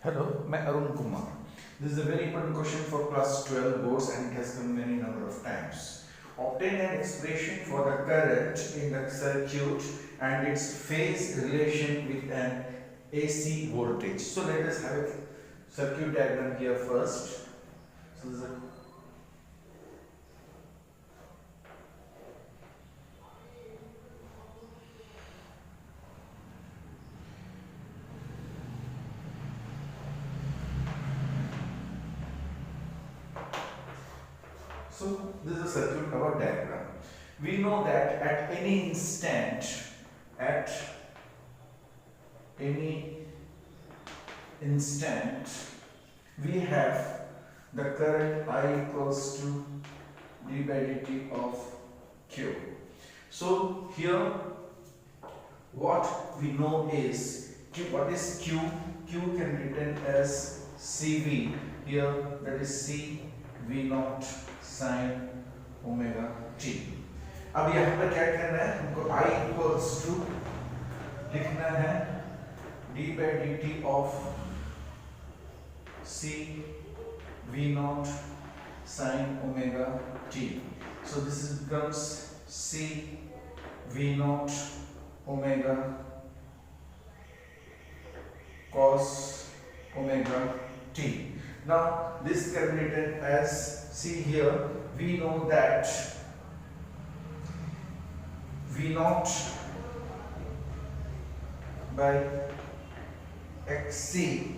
Hello, मैं Arun Kumar. This is a very important question for class 12 boards and it has come many number of times. Obtain an expression for the current in the circuit and its phase relation with an AC voltage. So let us have a circuit diagram here first. So this is a So this is a circuit power diagram. We know that at any instant, we have the current I equals to d by dt of q. So here, what we know is q. What is q? Q can be written as CV. Here, that is C V naught sin omega t. अब यहाँ पर क्या करना है, हमको I equals to लिखना है d by dt of C V naught sin omega t. So this becomes C V naught omega cos omega t. Now this can be written as, see here, we know that V naught by xc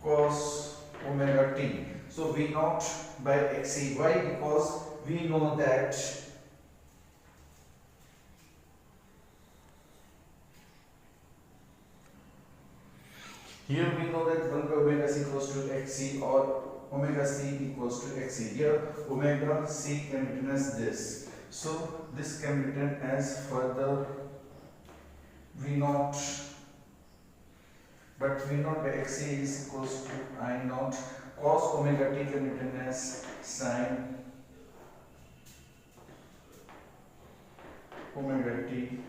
cos omega t. So V naught by xc. Why? Because we know that here we know that 1 by omega c equals to xc or omega c equals to xc. Here omega c can be written as this. So this can be written as further V naught, but V naught by xc is equals to I naught cos omega t can be written as sin omega t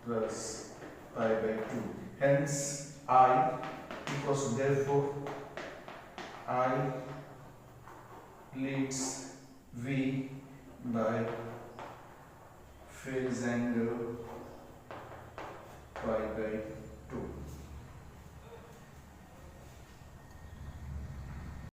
plus pi by 2. Hence I equals to, therefore I leads V by phase angle pi by 2.